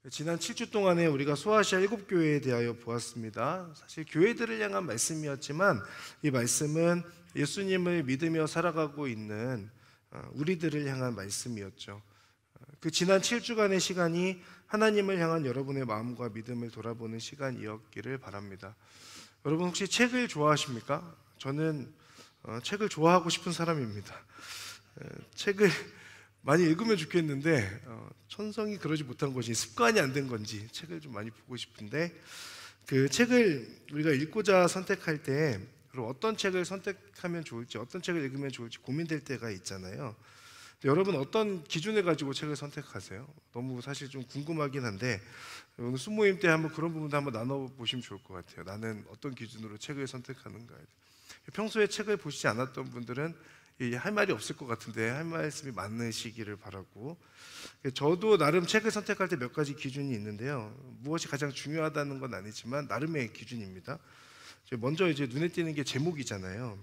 지난 7주 동안에 우리가 소아시아 7교회에 대하여 보았습니다. 사실 교회들을 향한 말씀이었지만 이 말씀은 예수님을 믿으며 살아가고 있는 우리들을 향한 말씀이었죠. 그 지난 7주간의 시간이 하나님을 향한 여러분의 마음과 믿음을 돌아보는 시간이었기를 바랍니다. 여러분 혹시 책을 좋아하십니까? 저는 책을 좋아하고 싶은 사람입니다. 책을 많이 읽으면 좋겠는데 천성이 그러지 못한 것이 습관이 안 된 건지 책을 좀 많이 보고 싶은데, 그 책을 우리가 읽고자 선택할 때 그럼 어떤 책을 선택하면 좋을지, 어떤 책을 읽으면 좋을지 고민될 때가 있잖아요. 여러분 어떤 기준을 가지고 책을 선택하세요? 너무 사실 좀 궁금하긴 한데 오늘 수모임 때 한번 그런 부분도 한번 나눠보시면 좋을 것 같아요. 나는 어떤 기준으로 책을 선택하는가. 평소에 책을 보시지 않았던 분들은 할 말이 없을 것 같은데 할 말씀이 많으시기를 바라고, 저도 나름 책을 선택할 때 몇 가지 기준이 있는데요. 무엇이 가장 중요하다는 건 아니지만 나름의 기준입니다. 먼저 이제 눈에 띄는 게 제목이잖아요.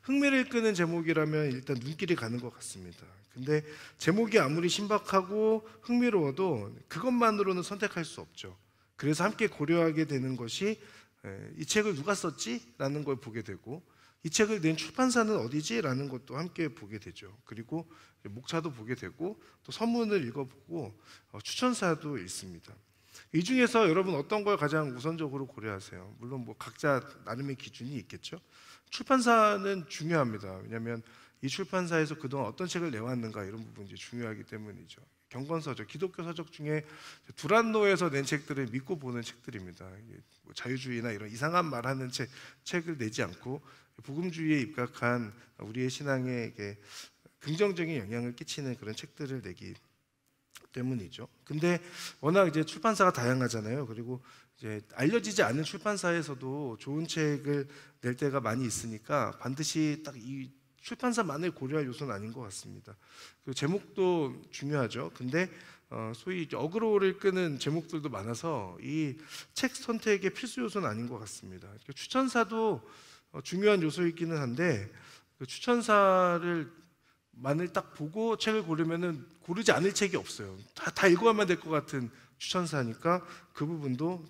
흥미를 끄는 제목이라면 일단 눈길이 가는 것 같습니다. 근데 제목이 아무리 신박하고 흥미로워도 그것만으로는 선택할 수 없죠. 그래서 함께 고려하게 되는 것이 이 책을 누가 썼지? 라는 걸 보게 되고, 이 책을 낸 출판사는 어디지? 라는 것도 함께 보게 되죠. 그리고 목차도 보게 되고 또 서문을 읽어보고 추천사도 읽습니다. 이 중에서 여러분 어떤 걸 가장 우선적으로 고려하세요? 물론 뭐 각자 나름의 기준이 있겠죠. 출판사는 중요합니다. 왜냐하면 이 출판사에서 그동안 어떤 책을 내왔는가 이런 부분이 중요하기 때문이죠. 경건서적, 기독교 서적 중에 두란노에서 낸 책들을 믿고 보는 책들입니다. 뭐 자유주의나 이런 이상한 말하는 책을 내지 않고 복음주의에 입각한 우리의 신앙에 긍정적인 영향을 끼치는 그런 책들을 내기 때문이죠. 근데 워낙 이제 출판사가 다양하잖아요. 그리고 이제 알려지지 않은 출판사에서도 좋은 책을 낼 때가 많이 있으니까 반드시 딱 이 출판사만을 고려할 요소는 아닌 것 같습니다. 그 제목도 중요하죠. 근데 소위 어그로를 끄는 제목들도 많아서 이 책 선택의 필수 요소는 아닌 것 같습니다. 추천사도 중요한 요소이기는 한데 그 추천사를 만을 딱 보고 책을 고르면은 고르지 않을 책이 없어요. 다 읽어야만 될 것 같은 추천사니까 그 부분도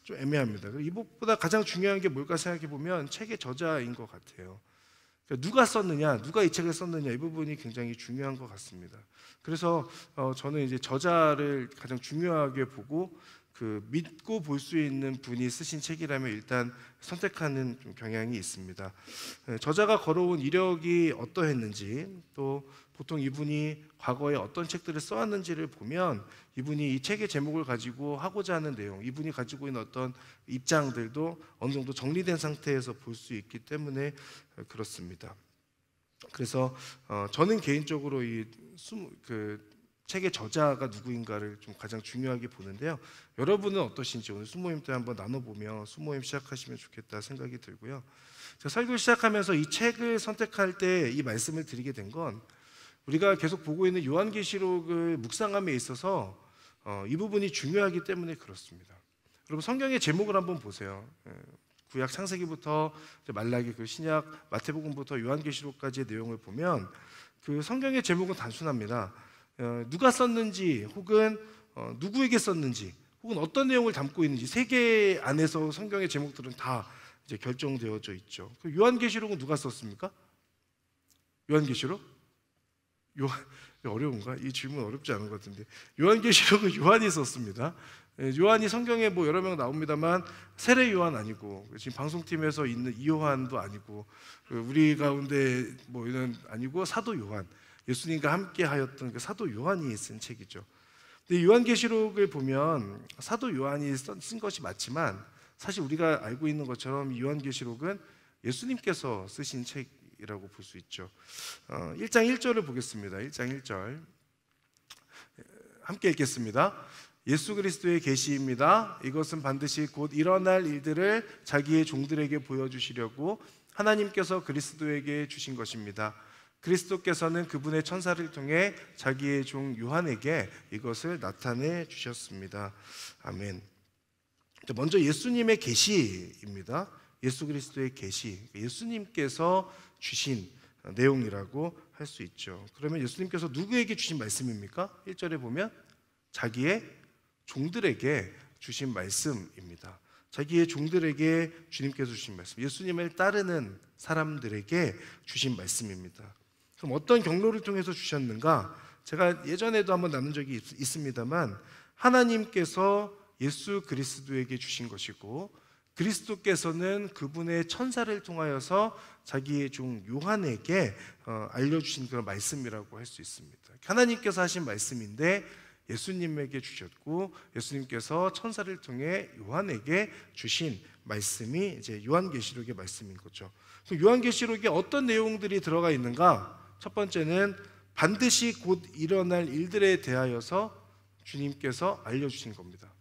좀 애매합니다. 이것보다 가장 중요한 게 뭘까 생각해 보면 책의 저자인 것 같아요. 그러니까 누가 썼느냐, 누가 이 책을 썼느냐, 이 부분이 굉장히 중요한 것 같습니다. 그래서 저는 이제 저자를 가장 중요하게 보고 그 믿고 볼 수 있는 분이 쓰신 책이라면 일단 선택하는 좀 경향이 있습니다. 저자가 걸어온 이력이 어떠했는지, 또 보통 이분이 과거에 어떤 책들을 써왔는지를 보면 이분이 이 책의 제목을 가지고 하고자 하는 내용, 이분이 가지고 있는 어떤 입장들도 어느 정도 정리된 상태에서 볼 수 있기 때문에 그렇습니다. 그래서 저는 개인적으로 그 책의 저자가 누구인가를 좀 가장 중요하게 보는데요. 여러분은 어떠신지 오늘 수모임 때 한번 나눠보며 수모임 시작하시면 좋겠다 생각이 들고요. 제가 설교 시작하면서 이 책을 선택할 때 이 말씀을 드리게 된 건 우리가 계속 보고 있는 요한계시록을 묵상함에 있어서 이 부분이 중요하기 때문에 그렇습니다. 여러분 성경의 제목을 한번 보세요. 구약 창세기부터 말라기, 그 신약 마태복음부터 요한계시록까지의 내용을 보면 그 성경의 제목은 단순합니다. 누가 썼는지 혹은 누구에게 썼는지 혹은 어떤 내용을 담고 있는지 세 개 안에서 성경의 제목들은 다 이제 결정되어져 있죠. 그 요한계시록은 누가 썼습니까? 요한계시록? 어려운가? 이 질문 어렵지 않은 것 같은데 요한계시록은 요한이 썼습니다. 요한이 성경에 뭐 여러 명 나옵니다만 세례 요한 아니고 지금 방송팀에서 있는 이요한도 아니고 우리 가운데 뭐 이런 아니고 사도 요한, 예수님과 함께 하였던 그 사도 요한이 쓴 책이죠. 근데 요한계시록을 보면 사도 요한이 쓴 것이 맞지만 사실 우리가 알고 있는 것처럼 요한계시록은 예수님께서 쓰신 책이라고 볼 수 있죠. 1장 1절을 보겠습니다. 1장 1절 함께 읽겠습니다. 예수 그리스도의 계시입니다. 이것은 반드시 곧 일어날 일들을 자기의 종들에게 보여주시려고 하나님께서 그리스도에게 주신 것입니다. 그리스도께서는 그분의 천사를 통해 자기의 종 요한에게 이것을 나타내 주셨습니다. 아멘. 먼저 예수님의 계시입니다. 예수 그리스도의 계시, 예수님께서 주신 내용이라고 할 수 있죠. 그러면 예수님께서 누구에게 주신 말씀입니까? 1절에 보면 자기의 종들에게 주신 말씀입니다. 자기의 종들에게 주님께서 주신 말씀, 예수님을 따르는 사람들에게 주신 말씀입니다. 그럼 어떤 경로를 통해서 주셨는가? 제가 예전에도 한번 나눈 적이 있습니다만, 하나님께서 예수 그리스도에게 주신 것이고, 그리스도께서는 그분의 천사를 통하여서 자기의 종 요한에게 알려주신 그런 말씀이라고 할 수 있습니다. 하나님께서 하신 말씀인데 예수님에게 주셨고, 예수님께서 천사를 통해 요한에게 주신 말씀이 이제 요한계시록의 말씀인 거죠. 요한계시록에 어떤 내용들이 들어가 있는가? 첫 번째는 반드시 곧 일어날 일들에 대하여서 주님께서 알려주신 겁니다.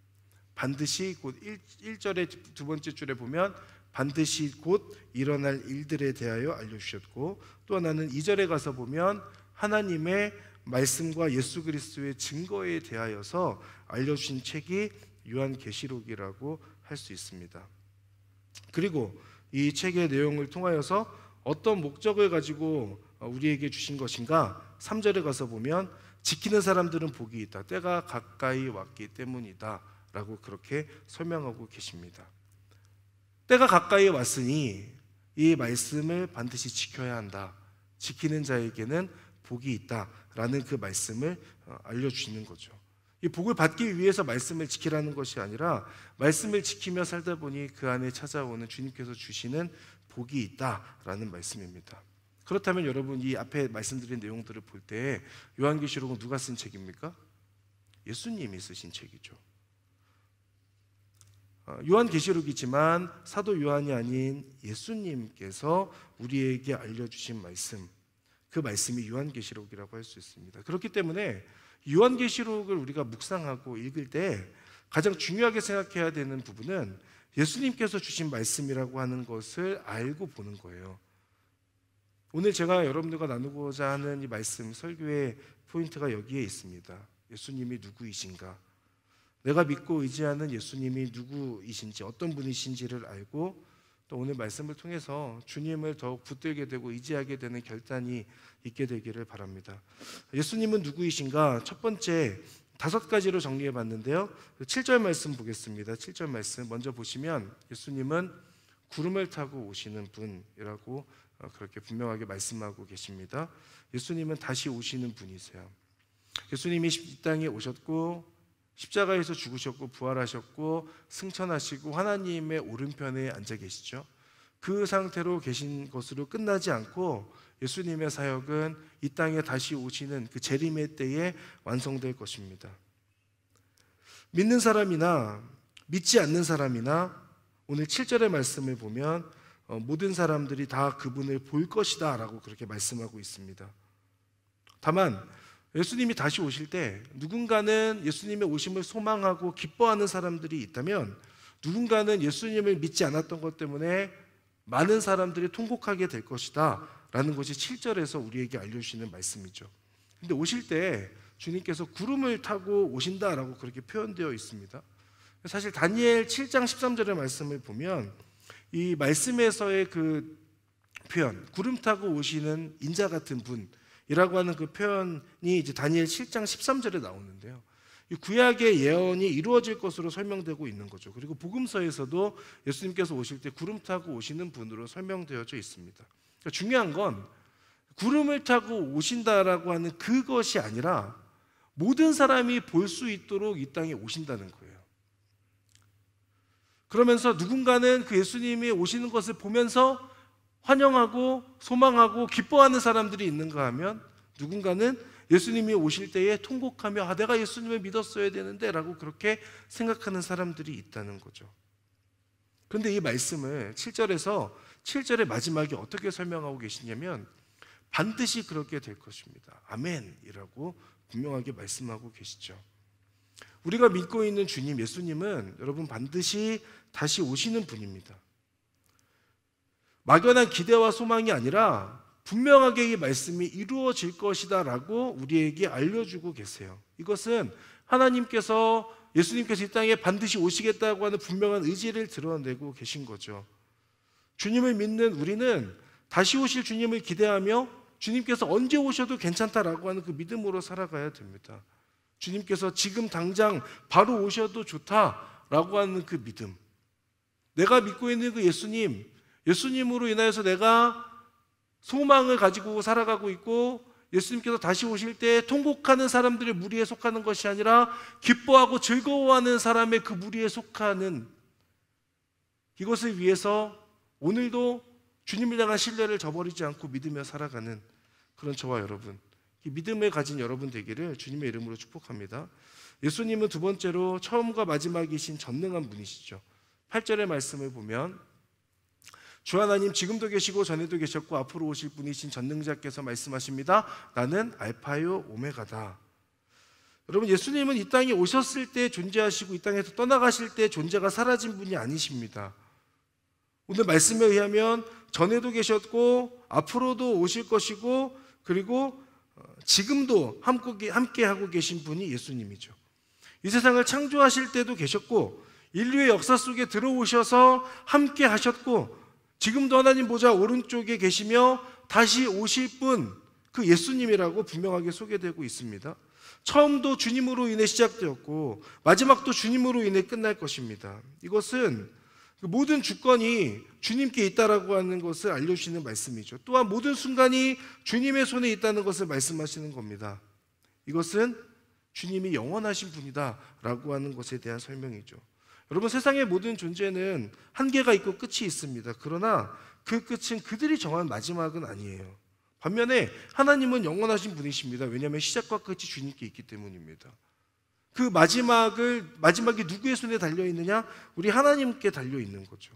반드시 곧 1절의 두 번째 줄에 보면 반드시 곧 일어날 일들에 대하여 알려주셨고, 또 하나는 2절에 가서 보면 하나님의 말씀과 예수 그리스도의 증거에 대하여서 알려주신 책이 요한계시록이라고 할 수 있습니다. 그리고 이 책의 내용을 통하여서 어떤 목적을 가지고 우리에게 주신 것인가? 3절에 가서 보면 지키는 사람들은 복이 있다. 때가 가까이 왔기 때문이다 라고 그렇게 설명하고 계십니다. 때가 가까이 왔으니 이 말씀을 반드시 지켜야 한다. 지키는 자에게는 복이 있다라는 그 말씀을 알려주시는 거죠. 이 복을 받기 위해서 말씀을 지키라는 것이 아니라 말씀을 지키며 살다 보니 그 안에 찾아오는 주님께서 주시는 복이 있다라는 말씀입니다. 그렇다면 여러분, 이 앞에 말씀드린 내용들을 볼 때 요한계시록은 누가 쓴 책입니까? 예수님이 쓰신 책이죠. 요한계시록이지만 사도 요한이 아닌 예수님께서 우리에게 알려주신 말씀, 그 말씀이 요한계시록이라고 할 수 있습니다. 그렇기 때문에 요한계시록을 우리가 묵상하고 읽을 때 가장 중요하게 생각해야 되는 부분은 예수님께서 주신 말씀이라고 하는 것을 알고 보는 거예요. 오늘 제가 여러분들과 나누고자 하는 이 말씀, 설교의 포인트가 여기에 있습니다. 예수님이 누구이신가? 내가 믿고 의지하는 예수님이 누구이신지, 어떤 분이신지를 알고 또 오늘 말씀을 통해서 주님을 더욱 붙들게 되고 의지하게 되는 결단이 있게 되기를 바랍니다. 예수님은 누구이신가? 첫 번째 5가지로 정리해 봤는데요. 7절 말씀 보겠습니다. 7절 말씀 먼저 보시면 예수님은 구름을 타고 오시는 분이라고 그렇게 분명하게 말씀하고 계십니다. 예수님은 다시 오시는 분이세요. 예수님이 이 땅에 오셨고 십자가에서 죽으셨고 부활하셨고 승천하시고 하나님의 오른편에 앉아 계시죠. 그 상태로 계신 것으로 끝나지 않고 예수님의 사역은 이 땅에 다시 오시는 그 재림의 때에 완성될 것입니다. 믿는 사람이나 믿지 않는 사람이나 오늘 7절의 말씀을 보면 모든 사람들이 다 그분을 볼 것이다 라고 그렇게 말씀하고 있습니다. 다만 예수님이 다시 오실 때 누군가는 예수님의 오심을 소망하고 기뻐하는 사람들이 있다면, 누군가는 예수님을 믿지 않았던 것 때문에 많은 사람들이 통곡하게 될 것이다 라는 것이 7절에서 우리에게 알려주시는 말씀이죠. 근데 오실 때 주님께서 구름을 타고 오신다라고 그렇게 표현되어 있습니다. 사실 다니엘 7장 13절의 말씀을 보면 이 말씀에서의 그 표현, 구름 타고 오시는 인자 같은 분이라고 하는 그 표현이 이제 다니엘 7장 13절에 나오는데요. 이 구약의 예언이 이루어질 것으로 설명되고 있는 거죠. 그리고 복음서에서도 예수님께서 오실 때 구름 타고 오시는 분으로 설명되어져 있습니다. 그러니까 중요한 건 구름을 타고 오신다라고 하는 그것이 아니라 모든 사람이 볼 수 있도록 이 땅에 오신다는 거예요. 그러면서 누군가는 그 예수님이 오시는 것을 보면서 환영하고 소망하고 기뻐하는 사람들이 있는가 하면, 누군가는 예수님이 오실 때에 통곡하며 내가 예수님을 믿었어야 되는데 라고 그렇게 생각하는 사람들이 있다는 거죠. 그런데 이 말씀을 7절의 마지막에 어떻게 설명하고 계시냐면 반드시 그렇게 될 것입니다. 아멘이라고 분명하게 말씀하고 계시죠. 우리가 믿고 있는 주님 예수님은 여러분 반드시 다시 오시는 분입니다. 막연한 기대와 소망이 아니라 분명하게 이 말씀이 이루어질 것이다 라고 우리에게 알려주고 계세요. 이것은 하나님께서 예수님께서 이 땅에 반드시 오시겠다고 하는 분명한 의지를 드러내고 계신 거죠. 주님을 믿는 우리는 다시 오실 주님을 기대하며 주님께서 언제 오셔도 괜찮다라고 하는 그 믿음으로 살아가야 됩니다. 주님께서 지금 당장 바로 오셔도 좋다라고 하는 그 믿음, 내가 믿고 있는 그 예수님으로 인하여서 내가 소망을 가지고 살아가고 있고, 예수님께서 다시 오실 때 통곡하는 사람들의 무리에 속하는 것이 아니라 기뻐하고 즐거워하는 사람의 그 무리에 속하는, 이것을 위해서 오늘도 주님을 향한 신뢰를 저버리지 않고 믿으며 살아가는 그런 저와 여러분, 이 믿음을 가진 여러분 되기를 주님의 이름으로 축복합니다. 예수님은 두 번째로 처음과 마지막이신 전능한 분이시죠. 8절의 말씀을 보면 주 하나님, 지금도 계시고 전에도 계셨고 앞으로 오실 분이신 전능자께서 말씀하십니다. 나는 알파요 오메가다. 여러분, 예수님은 이 땅에 오셨을 때 존재하시고 이 땅에서 떠나가실 때 존재가 사라진 분이 아니십니다. 오늘 말씀에 의하면 전에도 계셨고 앞으로도 오실 것이고, 그리고 지금도 함께 하고 계신 분이 예수님이죠. 이 세상을 창조하실 때도 계셨고 인류의 역사 속에 들어오셔서 함께 하셨고, 지금도 하나님 보좌 오른쪽에 계시며 다시 오실 분, 그 예수님이라고 분명하게 소개되고 있습니다. 처음도 주님으로 인해 시작되었고 마지막도 주님으로 인해 끝날 것입니다. 이것은 모든 주권이 주님께 있다라고 하는 것을 알려주시는 말씀이죠. 또한 모든 순간이 주님의 손에 있다는 것을 말씀하시는 겁니다. 이것은 주님이 영원하신 분이다라고 하는 것에 대한 설명이죠. 여러분, 세상의 모든 존재는 한계가 있고 끝이 있습니다. 그러나 그 끝은 그들이 정한 마지막은 아니에요. 반면에 하나님은 영원하신 분이십니다. 왜냐하면 시작과 끝이 주님께 있기 때문입니다. 그 마지막이 누구의 손에 달려있느냐? 우리 하나님께 달려있는 거죠.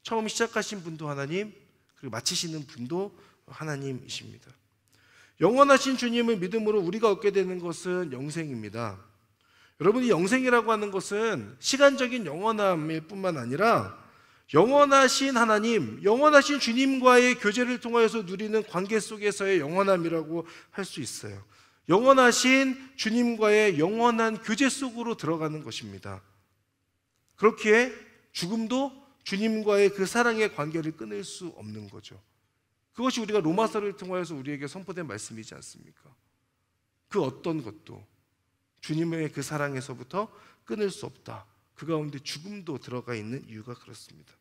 처음 시작하신 분도 하나님, 그리고 마치시는 분도 하나님이십니다. 영원하신 주님을 믿음으로 우리가 얻게 되는 것은 영생입니다. 여러분, 이 영생이라고 하는 것은 시간적인 영원함일 뿐만 아니라 영원하신 하나님, 영원하신 주님과의 교제를 통하여서 누리는 관계 속에서의 영원함이라고 할 수 있어요. 영원하신 주님과의 영원한 교제 속으로 들어가는 것입니다. 그렇기에 죽음도 주님과의 그 사랑의 관계를 끊을 수 없는 거죠. 그것이 우리가 로마서를 통하여서 우리에게 선포된 말씀이지 않습니까? 그 어떤 것도 주님의 그 사랑에서부터 끊을 수 없다. 그 가운데 죽음도 들어가 있는 이유가 그렇습니다.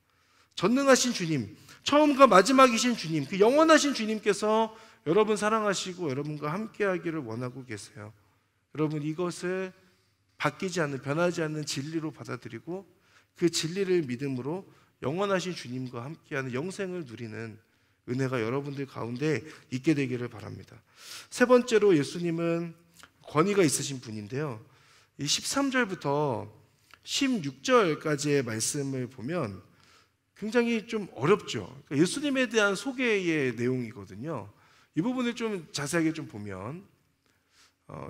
전능하신 주님, 처음과 마지막이신 주님, 그 영원하신 주님께서 여러분 사랑하시고 여러분과 함께하기를 원하고 계세요. 여러분, 이것을 바뀌지 않는, 변하지 않는 진리로 받아들이고 그 진리를 믿음으로 영원하신 주님과 함께하는 영생을 누리는 은혜가 여러분들 가운데 있게 되기를 바랍니다. 세 번째로 예수님은 권위가 있으신 분인데요, 이 13절부터 16절까지의 말씀을 보면 굉장히 좀 어렵죠. 그러니까 예수님에 대한 소개의 내용이거든요. 이 부분을 좀 자세하게 좀 보면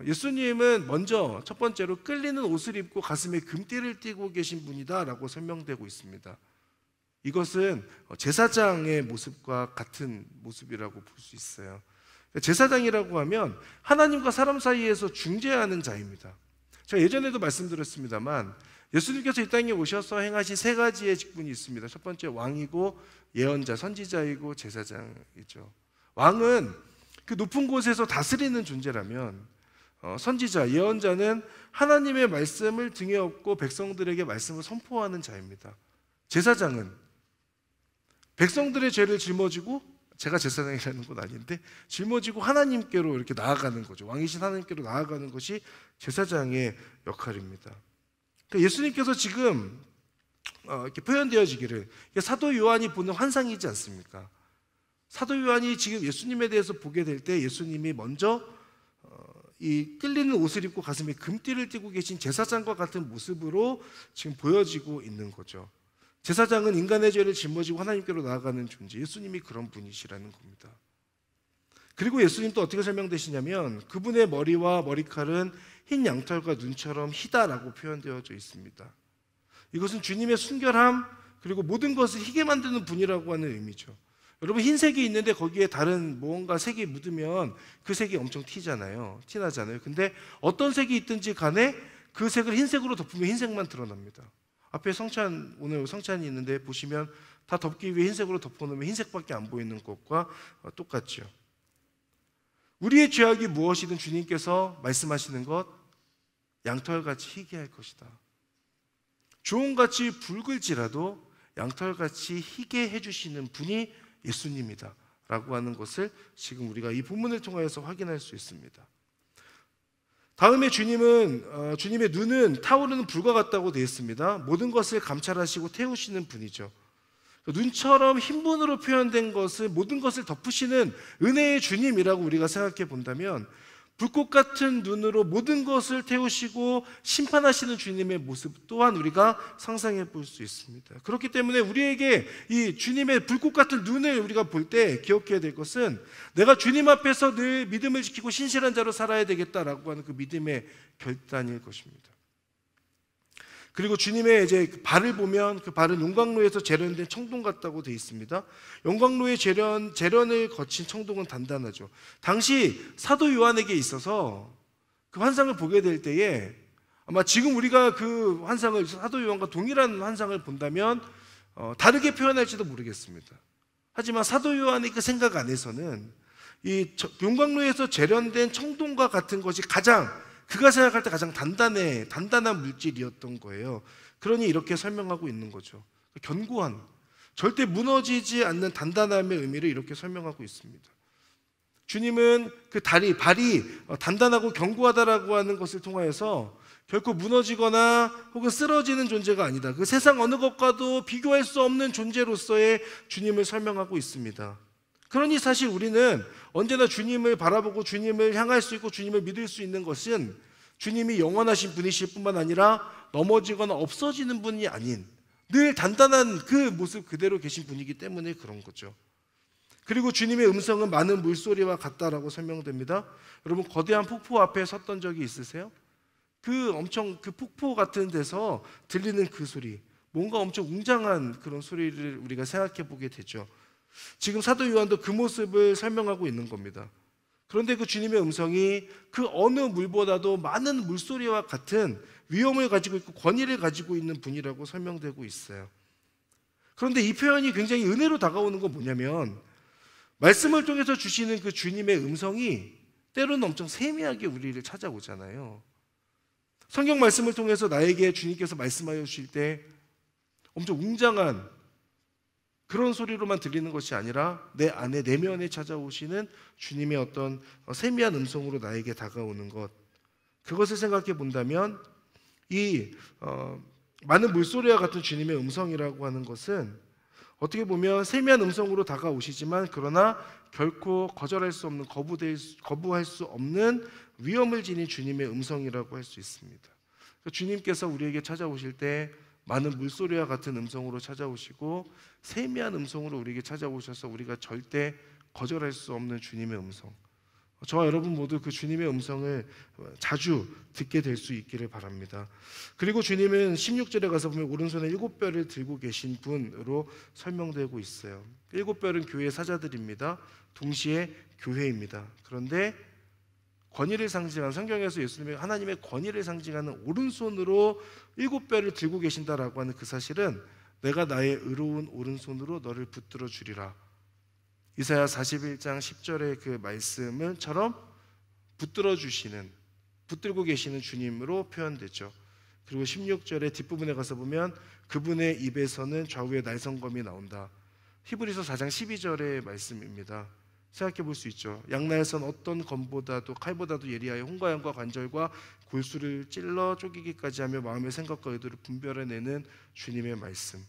예수님은 먼저 첫 번째로 끌리는 옷을 입고 가슴에 금띠를 띠고 계신 분이다라고 설명되고 있습니다. 이것은 제사장의 모습과 같은 모습이라고 볼 수 있어요. 제사장이라고 하면 하나님과 사람 사이에서 중재하는 자입니다. 제가 예전에도 말씀드렸습니다만 예수님께서 이 땅에 오셔서 행하신 세 가지의 직분이 있습니다. 첫 번째, 왕이고 예언자, 선지자이고 제사장이죠. 왕은 그 높은 곳에서 다스리는 존재라면 선지자, 예언자는 하나님의 말씀을 등에 업고 백성들에게 말씀을 선포하는 자입니다. 제사장은 백성들의 죄를 짊어지고, 제가 제사장이라는 건 아닌데 짊어지고 하나님께로 이렇게 나아가는 거죠. 왕이신 하나님께로 나아가는 것이 제사장의 역할입니다. 그러니까 예수님께서 지금 이렇게 표현되어지기를, 사도 요한이 보는 환상이지 않습니까? 사도 요한이 지금 예수님에 대해서 보게 될 때 예수님이 먼저 이 끌리는 옷을 입고 가슴에 금띠를 띠고 계신 제사장과 같은 모습으로 지금 보여지고 있는 거죠. 제사장은 인간의 죄를 짊어지고 하나님께로 나아가는 존재, 예수님이 그런 분이시라는 겁니다. 그리고 예수님 또 어떻게 설명되시냐면 그분의 머리와 머리칼은 흰 양털과 눈처럼 희다라고 표현되어져 있습니다. 이것은 주님의 순결함, 그리고 모든 것을 희게 만드는 분이라고 하는 의미죠. 여러분, 흰색이 있는데 거기에 다른 무언가 색이 묻으면 그 색이 엄청 티나잖아요. 근데 어떤 색이 있든지 간에 그 색을 흰색으로 덮으면 흰색만 드러납니다. 앞에 오늘 성찬이 있는데 보시면 다 덮기 위해 흰색으로 덮어놓으면 흰색밖에 안 보이는 것과 똑같죠. 우리의 죄악이 무엇이든 주님께서 말씀하시는 것, 양털같이 희게할 것이다. 주홍같이 붉을지라도 양털같이 희게 해주시는 분이 예수님이다 라고 하는 것을 지금 우리가 이 본문을 통하여서 확인할 수 있습니다. 다음에 주님의 눈은 타오르는 불과 같다고 되어 있습니다. 모든 것을 감찰하시고 태우시는 분이죠. 눈처럼 흰 분으로 표현된 것을, 모든 것을 덮으시는 은혜의 주님이라고 우리가 생각해 본다면, 불꽃 같은 눈으로 모든 것을 태우시고 심판하시는 주님의 모습 또한 우리가 상상해 볼 수 있습니다. 그렇기 때문에 우리에게 이 주님의 불꽃 같은 눈을 우리가 볼 때 기억해야 될 것은, 내가 주님 앞에서 늘 믿음을 지키고 신실한 자로 살아야 되겠다라고 하는 그 믿음의 결단일 것입니다. 그리고 주님의 이제 발을 보면 그 발은 용광로에서 재련된 청동 같다고 되어 있습니다. 용광로의 재련을 거친 청동은 단단하죠. 당시 사도 요한에게 있어서 그 환상을 보게 될 때에 아마 지금 우리가 그 환상을, 사도 요한과 동일한 환상을 본다면 다르게 표현할지도 모르겠습니다. 하지만 사도 요한의 그 생각 안에서는 이 용광로에서 재련된 청동과 같은 것이 그가 생각할 때 가장 단단한 물질이었던 거예요. 그러니 이렇게 설명하고 있는 거죠. 견고한, 절대 무너지지 않는 단단함의 의미를 이렇게 설명하고 있습니다. 주님은 그 발이 단단하고 견고하다라고 하는 것을 통하여서 결코 무너지거나 혹은 쓰러지는 존재가 아니다. 그 세상 어느 것과도 비교할 수 없는 존재로서의 주님을 설명하고 있습니다. 그러니 사실 우리는 언제나 주님을 바라보고 주님을 향할 수 있고 주님을 믿을 수 있는 것은 주님이 영원하신 분이실 뿐만 아니라 넘어지거나 없어지는 분이 아닌 늘 단단한 그 모습 그대로 계신 분이기 때문에 그런 거죠. 그리고 주님의 음성은 많은 물소리와 같다라고 설명됩니다. 여러분, 거대한 폭포 앞에 섰던 적이 있으세요? 그 폭포 같은 데서 들리는 그 소리, 뭔가 엄청 웅장한 그런 소리를 우리가 생각해 보게 되죠. 지금 사도 요한도 그 모습을 설명하고 있는 겁니다. 그런데 그 주님의 음성이 그 어느 물보다도 많은 물소리와 같은 위엄을 가지고 있고 권위를 가지고 있는 분이라고 설명되고 있어요. 그런데 이 표현이 굉장히 은혜로 다가오는 건 뭐냐면, 말씀을 통해서 주시는 그 주님의 음성이 때로는 엄청 세미하게 우리를 찾아오잖아요. 성경 말씀을 통해서 나에게 주님께서 말씀하여 주실 때 엄청 웅장한 그런 소리로만 들리는 것이 아니라 내 안에 내면에 찾아오시는 주님의 어떤 세미한 음성으로 나에게 다가오는 것, 그것을 생각해 본다면 이 많은 물소리와 같은 주님의 음성이라고 하는 것은 어떻게 보면 세미한 음성으로 다가오시지만 그러나 결코 거절할 수 없는, 거부할 수 없는 위엄을 지닌 주님의 음성이라고 할 수 있습니다. 주님께서 우리에게 찾아오실 때 많은 물소리와 같은 음성으로 찾아오시고 세미한 음성으로 우리에게 찾아오셔서 우리가 절대 거절할 수 없는 주님의 음성, 저와 여러분 모두 그 주님의 음성을 자주 듣게 될 수 있기를 바랍니다. 그리고 주님은 16절에 가서 보면 오른손에 7뼈를 들고 계신 분으로 설명되고 있어요. 7뼈는 교회의 사자들입니다. 동시에 교회입니다. 그런데 권위를 상징하는, 성경에서 예수님의 하나님의 권위를 상징하는 오른손으로 7뼈를 들고 계신다라고 하는 그 사실은 내가 나의 의로운 오른손으로 너를 붙들어 주리라, 이사야 41장 10절의 그 말씀처럼 붙들고 계시는 주님으로 표현되죠. 그리고 16절의 뒷부분에 가서 보면 그분의 입에서는 좌우의 날성검이 나온다. 히브리서 4장 12절의 말씀입니다. 생각해 볼 수 있죠. 양날선 어떤 검보다도 칼보다도 예리하여 혼과 양과 관절과 골수를 찔러 쪼개기까지 하며 마음의 생각과 의도를 분별해내는 주님의 말씀.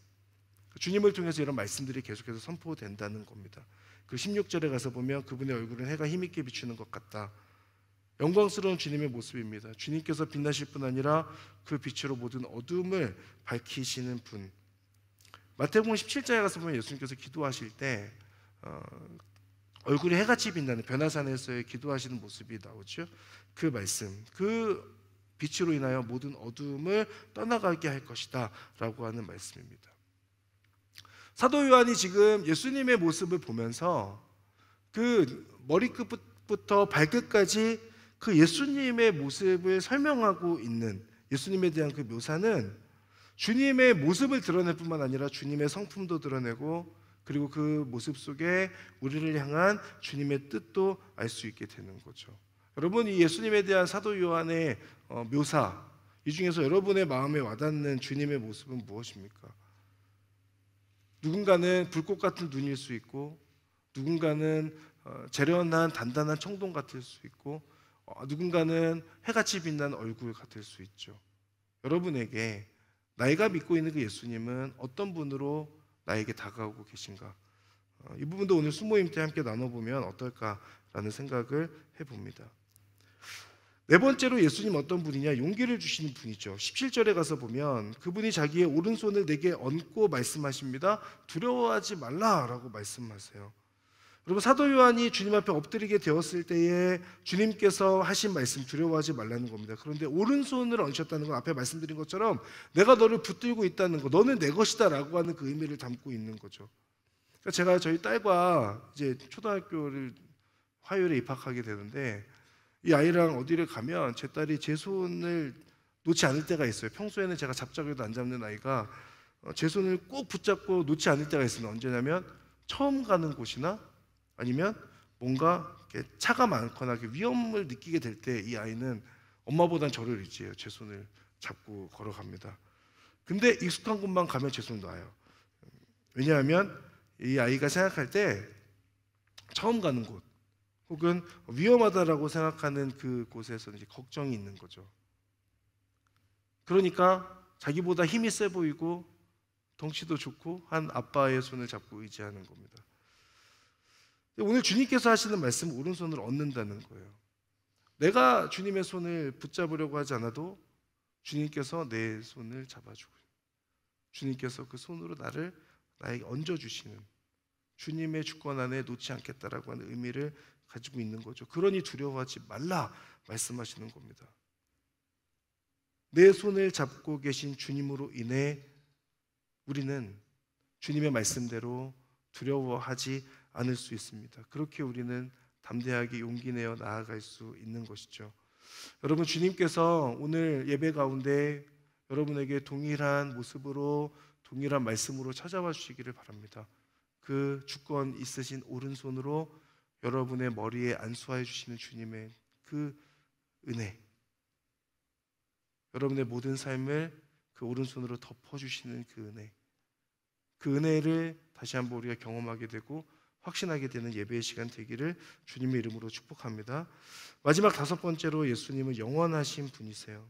주님을 통해서 이런 말씀들이 계속해서 선포된다는 겁니다. 그 16절에 가서 보면 그분의 얼굴은 해가 힘있게 비추는 것 같다. 영광스러운 주님의 모습입니다. 주님께서 빛나실 뿐 아니라 그 빛으로 모든 어둠을 밝히시는 분. 마태복음 17장에 가서 보면 예수님께서 기도하실 때 얼굴이 해같이 빛나는 변화산에서의 기도하시는 모습이 나오죠. 그 말씀, 그 빛으로 인하여 모든 어둠을 떠나가게 할 것이다 라고 하는 말씀입니다. 사도 요한이 지금 예수님의 모습을 보면서 그 머리끝부터 발끝까지 그 예수님의 모습을 설명하고 있는, 예수님에 대한 그 묘사는 주님의 모습을 드러낼 뿐만 아니라 주님의 성품도 드러내고 그리고 그 모습 속에 우리를 향한 주님의 뜻도 알 수 있게 되는 거죠. 여러분, 이 예수님에 대한 사도 요한의 묘사, 이 중에서 여러분의 마음에 와닿는 주님의 모습은 무엇입니까? 누군가는 불꽃 같은 눈일 수 있고, 누군가는 재련한 단단한 청동 같을 수 있고, 누군가는 해같이 빛나는 얼굴 같을 수 있죠. 여러분에게 나이가 믿고 있는 그 예수님은 어떤 분으로 나에게 다가오고 계신가? 이 부분도 오늘 수모임 때 함께 나눠보면 어떨까라는 생각을 해봅니다. 네 번째로 예수님 어떤 분이냐? 용기를 주시는 분이죠. 17절에 가서 보면 그분이 자기의 오른손을 내게 얹고 말씀하십니다. 두려워하지 말라라고 말씀하세요. 여러분, 사도 요한이 주님 앞에 엎드리게 되었을 때에 주님께서 하신 말씀, 두려워하지 말라는 겁니다. 그런데 오른손을 얹으셨다는 건 앞에 말씀드린 것처럼 내가 너를 붙들고 있다는 거, 너는 내 것이다 라고 하는 그 의미를 담고 있는 거죠. 그러니까 제가 저희 딸과 이제 초등학교를 화요일에 입학하게 되는데, 이 아이랑 어디를 가면 제 딸이 제 손을 놓지 않을 때가 있어요. 평소에는 제가 잡자고 해도 안 잡는 아이가 제 손을 꼭 붙잡고 놓지 않을 때가 있습니다. 언제냐면 처음 가는 곳이나 아니면 뭔가 차가 많거나 위험을 느끼게 될 때 이 아이는 엄마보단 저를 의지해요. 제 손을 잡고 걸어갑니다. 근데 익숙한 곳만 가면 제 손을 놔요. 왜냐하면 이 아이가 생각할 때 처음 가는 곳 혹은 위험하다라고 생각하는 그 곳에서 이제 걱정이 있는 거죠. 그러니까 자기보다 힘이 세 보이고 덩치도 좋고 한 아빠의 손을 잡고 의지하는 겁니다. 오늘 주님께서 하시는 말씀은 오른손을 얻는다는 거예요. 내가 주님의 손을 붙잡으려고 하지 않아도 주님께서 내 손을 잡아주고, 주님께서 그 손으로 나에게 얹어주시는, 주님의 주권 안에 놓지 않겠다라고 하는 의미를 가지고 있는 거죠. 그러니 두려워하지 말라 말씀하시는 겁니다. 내 손을 잡고 계신 주님으로 인해 우리는 주님의 말씀대로 두려워하지 않을 수 있습니다. 그렇게 우리는 담대하게 용기 내어 나아갈 수 있는 것이죠. 여러분, 주님께서 오늘 예배 가운데 여러분에게 동일한 모습으로 동일한 말씀으로 찾아와 주시기를 바랍니다. 그 주권 있으신 오른손으로 여러분의 머리에 안수하여 주시는 주님의 그 은혜, 여러분의 모든 삶을 그 오른손으로 덮어주시는 그 은혜를 다시 한번 우리가 경험하게 되고 확신하게 되는 예배의 시간 되기를 주님의 이름으로 축복합니다. 마지막 다섯 번째로 예수님은 영원하신 분이세요.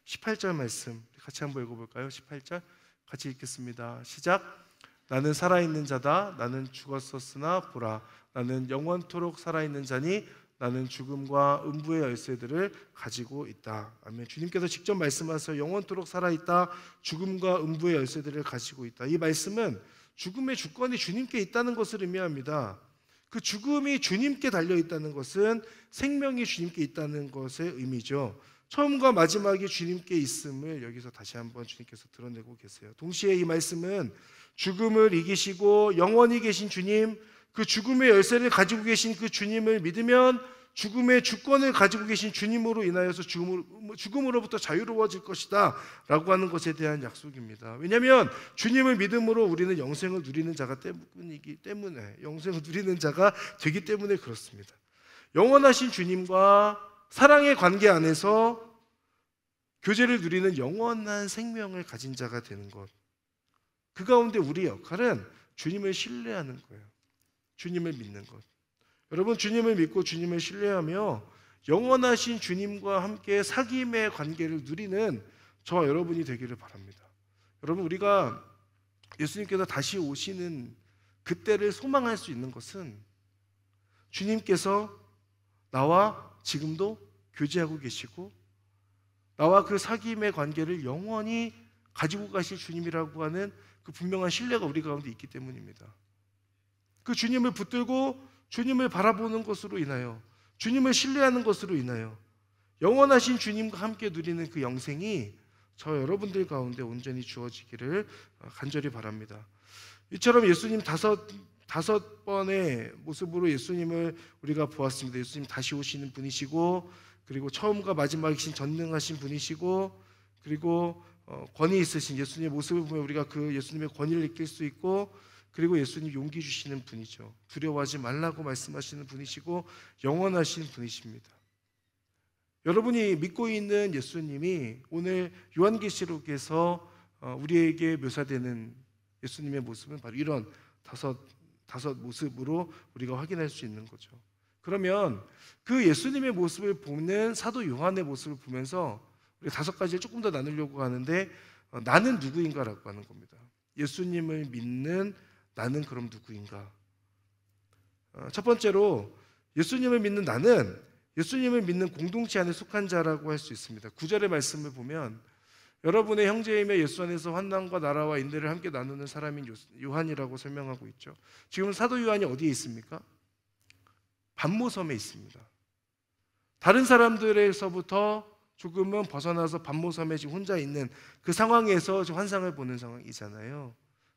18절 말씀 같이 한번 읽어볼까요? 18절 같이 읽겠습니다. 시작. 나는 살아있는 자다. 나는 죽었었으나 보라, 나는 영원토록 살아있는 자니 나는 죽음과 음부의 열쇠들을 가지고 있다. 아멘. 주님께서 직접 말씀하셔서 영원토록 살아있다, 죽음과 음부의 열쇠들을 가지고 있다. 이 말씀은 죽음의 주권이 주님께 있다는 것을 의미합니다. 그 죽음이 주님께 달려있다는 것은 생명이 주님께 있다는 것의 의미죠. 처음과 마지막이 주님께 있음을 여기서 다시 한번 주님께서 드러내고 계세요. 동시에 이 말씀은 죽음을 이기시고 영원히 계신 주님, 그 죽음의 열쇠를 가지고 계신 그 주님을 믿으면 죽음의 주권을 가지고 계신 주님으로 인하여서 죽음으로부터 자유로워질 것이다 라고 하는 것에 대한 약속입니다. 왜냐하면 주님을 믿음으로 우리는 영생을 누리는 자가 때문이기 때문에, 영생을 누리는 자가 되기 때문에 그렇습니다. 영원하신 주님과 사랑의 관계 안에서 교제를 누리는 영원한 생명을 가진 자가 되는 것, 그 가운데 우리의 역할은 주님을 신뢰하는 거예요. 주님을 믿는 것. 여러분, 주님을 믿고 주님을 신뢰하며 영원하신 주님과 함께 사귐의 관계를 누리는 저와 여러분이 되기를 바랍니다. 여러분, 우리가 예수님께서 다시 오시는 그때를 소망할 수 있는 것은 주님께서 나와 지금도 교제하고 계시고 나와 그 사귐의 관계를 영원히 가지고 가실 주님이라고 하는 그 분명한 신뢰가 우리 가운데 있기 때문입니다. 그 주님을 붙들고 주님을 바라보는 것으로 인하여, 주님을 신뢰하는 것으로 인하여 영원하신 주님과 함께 누리는 그 영생이 저 여러분들 가운데 온전히 주어지기를 간절히 바랍니다. 이처럼 예수님 다섯 번의 모습으로 예수님을 우리가 보았습니다. 예수님 다시 오시는 분이시고, 그리고 처음과 마지막이신 전능하신 분이시고, 그리고 권위 있으신 예수님의 모습을 보면 우리가 그 예수님의 권위를 느낄 수 있고, 그리고 예수님 용기 주시는 분이죠. 두려워하지 말라고 말씀하시는 분이시고 영원하신 분이십니다. 여러분이 믿고 있는 예수님이 오늘 요한계시록에서 우리에게 묘사되는 예수님의 모습은 바로 이런 다섯 모습으로 우리가 확인할 수 있는 거죠. 그러면 그 예수님의 모습을 보는 사도 요한의 모습을 보면서 우리 5가지를 조금 더 나누려고 하는데, 나는 누구인가라고 하는 겁니다. 예수님을 믿는 나는 그럼 누구인가? 첫 번째로 예수님을 믿는 나는 예수님을 믿는 공동체 안에 속한 자라고 할 수 있습니다. 9절의 말씀을 보면 여러분의 형제이며 예수 안에서 환난과 나라와 인내를 함께 나누는 사람인 요한이라고 설명하고 있죠. 지금 사도 요한이 어디에 있습니까? 반모섬에 있습니다. 다른 사람들에서부터 조금은 벗어나서 반모섬에 지금 혼자 있는 그 상황에서 지금 환상을 보는 상황이잖아요.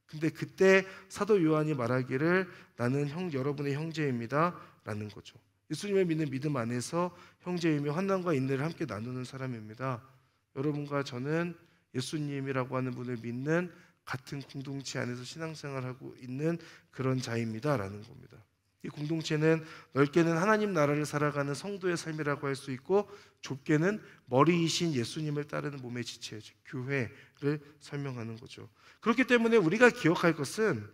근데 그때 사도 요한이 말하기를 나는 여러분의 형제입니다 라는 거죠. 예수님을 믿는 믿음 안에서 형제이며 환난과 인내를 함께 나누는 사람입니다. 여러분과 저는 예수님이라고 하는 분을 믿는 같은 공동체 안에서 신앙생활하고 있는 그런 자입니다 라는 겁니다. 이 공동체는 넓게는 하나님 나라를 살아가는 성도의 삶이라고 할 수 있고, 좁게는 머리이신 예수님을 따르는 몸의 지체, 즉 교회를 설명하는 거죠. 그렇기 때문에 우리가 기억할 것은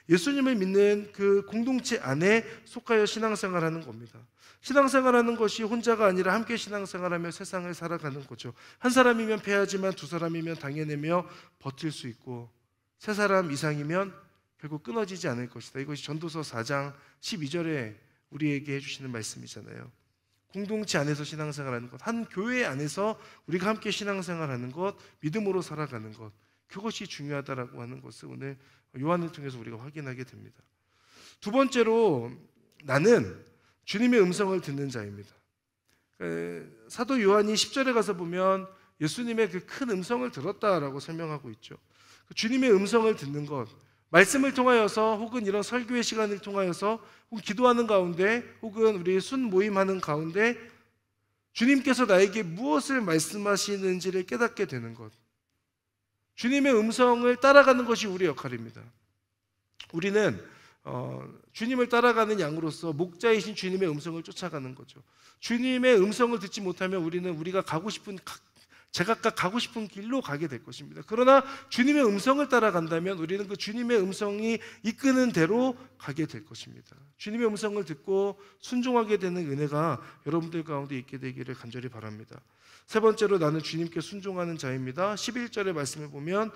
예수님을 믿는 그 공동체 안에 속하여 신앙생활하는 겁니다. 신앙생활하는 것이 혼자가 아니라 함께 신앙생활하며 세상을 살아가는 거죠. 한 사람이면 패하지만 두 사람이면 당해내며 버틸 수 있고, 세 사람 이상이면 결국 끊어지지 않을 것이다. 이것이 전도서 4장 12절에 우리에게 해주시는 말씀이잖아요. 공동체 안에서 신앙생활하는 것, 한 교회 안에서 우리가 함께 신앙생활하는 것, 믿음으로 살아가는 것, 그것이 중요하다라고 하는 것을 오늘 요한을 통해서 우리가 확인하게 됩니다. 두 번째로 나는 주님의 음성을 듣는 자입니다. 사도 요한이 10절에 가서 보면 예수님의 그 큰 음성을 들었다라고 설명하고 있죠. 주님의 음성을 듣는 것, 말씀을 통하여서 혹은 이런 설교의 시간을 통하여서 혹은 기도하는 가운데 혹은 우리 순모임하는 가운데 주님께서 나에게 무엇을 말씀하시는지를 깨닫게 되는 것, 주님의 음성을 따라가는 것이 우리의 역할입니다. 우리는 주님을 따라가는 양으로서 목자이신 주님의 음성을 쫓아가는 거죠. 주님의 음성을 듣지 못하면 우리는 우리가 제각각 가고 싶은 길로 가게 될 것입니다. 그러나 주님의 음성을 따라간다면 우리는 그 주님의 음성이 이끄는 대로 가게 될 것입니다. 주님의 음성을 듣고 순종하게 되는 은혜가 여러분들 가운데 있게 되기를 간절히 바랍니다. 세 번째로 나는 주님께 순종하는 자입니다. 11절의 말씀을 보면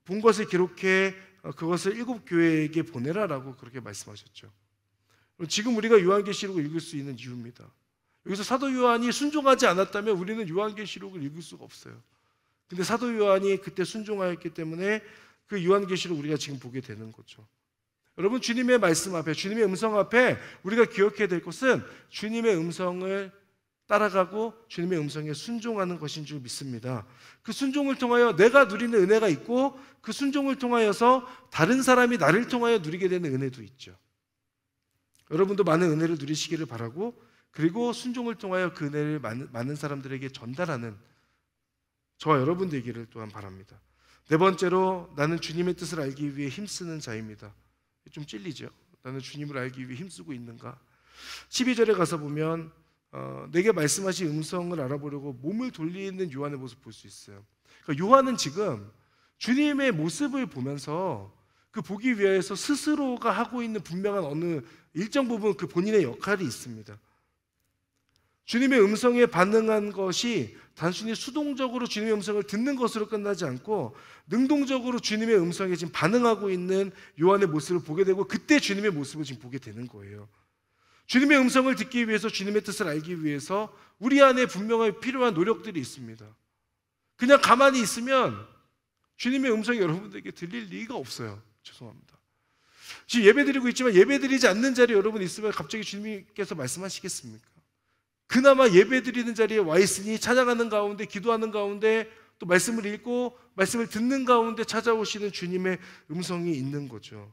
본 것을 기록해 그것을 7교회에게 보내라라고 그렇게 말씀하셨죠. 지금 우리가 요한계시록을 읽을 수 있는 이유입니다. 여기서 사도 요한이 순종하지 않았다면 우리는 요한계시록을 읽을 수가 없어요. 근데 사도 요한이 그때 순종하였기 때문에 그 요한계시록 우리가 지금 보게 되는 거죠. 여러분, 주님의 말씀 앞에, 주님의 음성 앞에 우리가 기억해야 될 것은 주님의 음성을 따라가고 주님의 음성에 순종하는 것인 줄 믿습니다. 그 순종을 통하여 내가 누리는 은혜가 있고, 그 순종을 통하여서 다른 사람이 나를 통하여 누리게 되는 은혜도 있죠. 여러분도 많은 은혜를 누리시기를 바라고, 그리고 순종을 통하여 그 은혜를 많은 사람들에게 전달하는 저와 여러분 되기를 또한 바랍니다. 네 번째로 나는 주님의 뜻을 알기 위해 힘쓰는 자입니다. 좀 찔리죠? 나는 주님을 알기 위해 힘쓰고 있는가? 12절에 가서 보면 내게 말씀하신 음성을 알아보려고 몸을 돌리는 요한의 모습을 볼 수 있어요. 그러니까 요한은 지금 주님의 모습을 보면서 그 보기 위해서 스스로가 하고 있는 분명한 어느 일정 부분 그 본인의 역할이 있습니다. 주님의 음성에 반응한 것이 단순히 수동적으로 주님의 음성을 듣는 것으로 끝나지 않고 능동적으로 주님의 음성에 지금 반응하고 있는 요한의 모습을 보게 되고, 그때 주님의 모습을 지금 보게 되는 거예요. 주님의 음성을 듣기 위해서, 주님의 뜻을 알기 위해서 우리 안에 분명히 필요한 노력들이 있습니다. 그냥 가만히 있으면 주님의 음성이 여러분들에게 들릴 리가 없어요. 죄송합니다. 지금 예배드리고 있지만 예배드리지 않는 자리에 여러분 있으면 갑자기 주님께서 말씀하시겠습니까? 그나마 예배드리는 자리에 와 있으니 찬양하는 가운데, 기도하는 가운데, 또 말씀을 읽고 말씀을 듣는 가운데 찾아오시는 주님의 음성이 있는 거죠.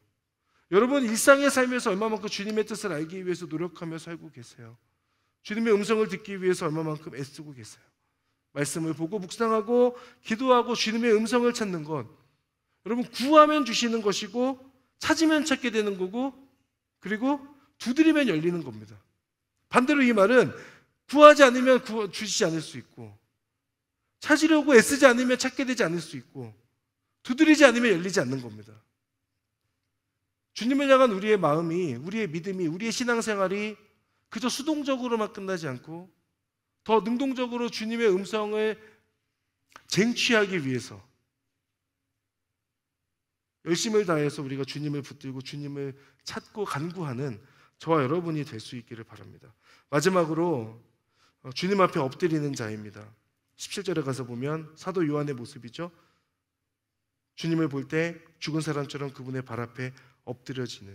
여러분, 일상의 삶에서 얼마만큼 주님의 뜻을 알기 위해서 노력하며 살고 계세요? 주님의 음성을 듣기 위해서 얼마만큼 애쓰고 계세요? 말씀을 보고 묵상하고 기도하고 주님의 음성을 찾는 것, 여러분, 구하면 주시는 것이고 찾으면 찾게 되는 거고, 그리고 두드리면 열리는 겁니다. 반대로 이 말은 구하지 않으면 주시지 않을 수 있고, 찾으려고 애쓰지 않으면 찾게 되지 않을 수 있고, 두드리지 않으면 열리지 않는 겁니다. 주님을 향한 우리의 마음이, 우리의 믿음이, 우리의 신앙생활이 그저 수동적으로만 끝나지 않고 더 능동적으로 주님의 음성을 쟁취하기 위해서 열심을 다해서 우리가 주님을 붙들고 주님을 찾고 간구하는 저와 여러분이 될 수 있기를 바랍니다. 마지막으로 주님 앞에 엎드리는 자입니다. 17절에 가서 보면 사도 요한의 모습이죠. 주님을 볼 때 죽은 사람처럼 그분의 발 앞에 엎드려지는,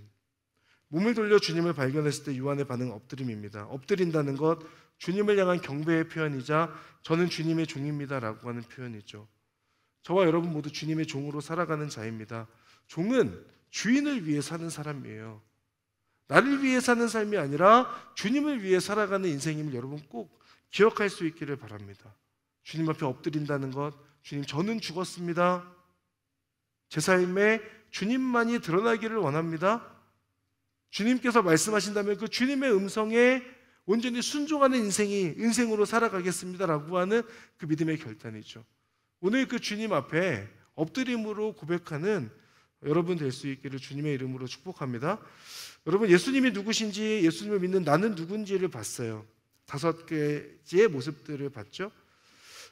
몸을 돌려 주님을 발견했을 때 요한의 반응은 엎드림입니다. 엎드린다는 것, 주님을 향한 경배의 표현이자 저는 주님의 종입니다 라고 하는 표현이죠. 저와 여러분 모두 주님의 종으로 살아가는 자입니다. 종은 주인을 위해 사는 사람이에요. 나를 위해 사는 삶이 아니라 주님을 위해 살아가는 인생임을 여러분 꼭 기억할 수 있기를 바랍니다. 주님 앞에 엎드린다는 것, 주님 저는 죽었습니다. 제 삶에 주님만이 드러나기를 원합니다. 주님께서 말씀하신다면 그 주님의 음성에 온전히 순종하는 인생으로 살아가겠습니다 라고 하는 그 믿음의 결단이죠. 오늘 그 주님 앞에 엎드림으로 고백하는 여러분 될 수 있기를 주님의 이름으로 축복합니다. 여러분, 예수님이 누구신지, 예수님을 믿는 나는 누군지를 봤어요. 5개의 모습들을 봤죠.